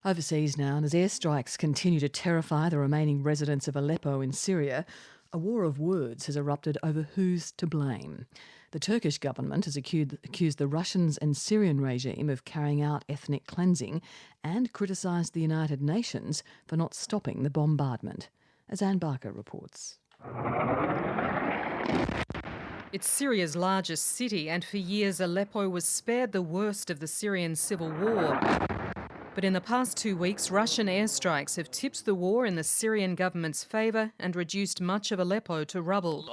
Overseas now, and as airstrikes continue to terrify the remaining residents of Aleppo in Syria, a war of words has erupted over who's to blame. The Turkish government has accused the Russians and Syrian regime of carrying out ethnic cleansing and criticised the United Nations for not stopping the bombardment. As Anne Barker reports. It's Syria's largest city, and for years Aleppo was spared the worst of the Syrian civil war. But in the past 2 weeks, Russian airstrikes have tipped the war in the Syrian government's favour and reduced much of Aleppo to rubble.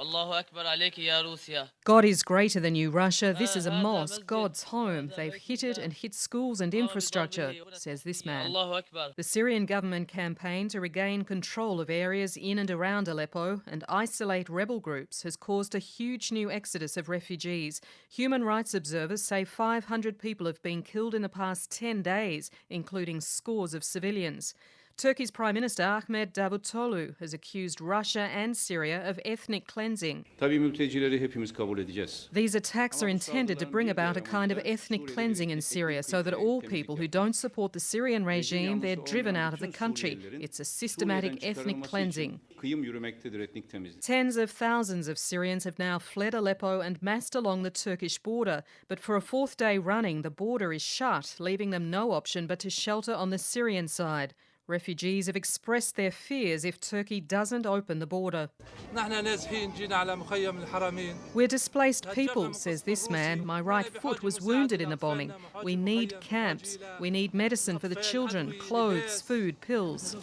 God is greater than you, Russia. This is a mosque, God's home. They've hit it and hit schools and infrastructure, says this man. The Syrian government campaign to regain control of areas in and around Aleppo and isolate rebel groups has caused a huge new exodus of refugees. Human rights observers say 500 people have been killed in the past 10 days, including scores of civilians. Turkey's Prime Minister Ahmet Davutoglu has accused Russia and Syria of ethnic cleansing. These attacks are intended to bring about a kind of ethnic cleansing in Syria so that all people who don't support the Syrian regime, they're driven out of the country. It's a systematic ethnic cleansing. Tens of thousands of Syrians have now fled Aleppo and massed along the Turkish border. But for a fourth day running, the border is shut, leaving them no option but to shelter on the Syrian side. Refugees have expressed their fears if Turkey doesn't open the border. We're displaced people, says this man. My right foot was wounded in the bombing. We need camps. We need medicine for the children, clothes, food, pills.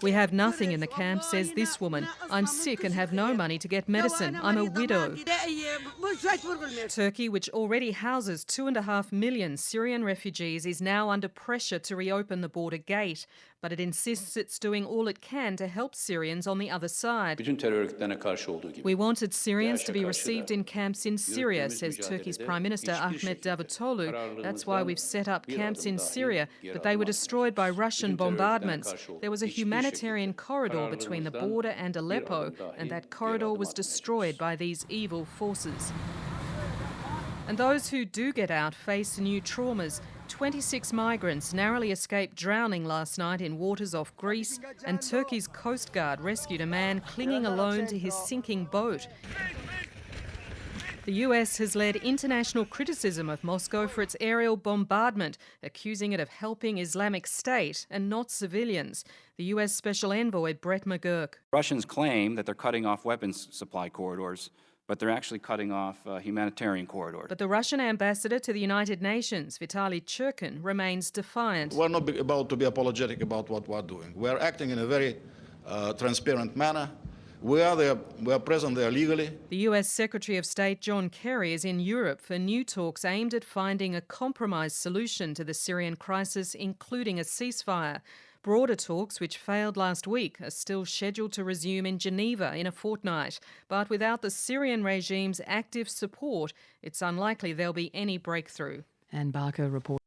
We have nothing in the camp, says this woman. I'm sick and have no money to get medicine. I'm a widow. Turkey, which already houses 2.5 million Syrian refugees, is now under pressure to reopen the border gate, but it insists it's doing all it can to help Syrians on the other side. We wanted Syrians to be received in camps in Syria, says Turkey's Prime Minister Ahmet Davutoglu. That's why we've set up camps in Syria, but they were destroyed by Russian bombardments. There was a humanitarian corridor between the border and Aleppo, and that corridor was destroyed by these evil forces. And those who do get out face new traumas. 26 migrants narrowly escaped drowning last night in waters off Greece, and Turkey's Coast Guard rescued a man clinging alone to his sinking boat. The US has led international criticism of Moscow for its aerial bombardment, accusing it of helping Islamic State and not civilians. The US Special Envoy Brett McGurk. Russians claim that they're cutting off weapons supply corridors, but they're actually cutting off humanitarian corridors. But the Russian ambassador to the United Nations, Vitaly Churkin, remains defiant. We're not about to be apologetic about what we're doing. We're acting in a very transparent manner. We are present there legally. The US Secretary of State John Kerry is in Europe for new talks aimed at finding a compromise solution to the Syrian crisis, including a ceasefire. Broader talks, which failed last week, are still scheduled to resume in Geneva in a fortnight. But without the Syrian regime's active support, it's unlikely there'll be any breakthrough. Anne Barker reports.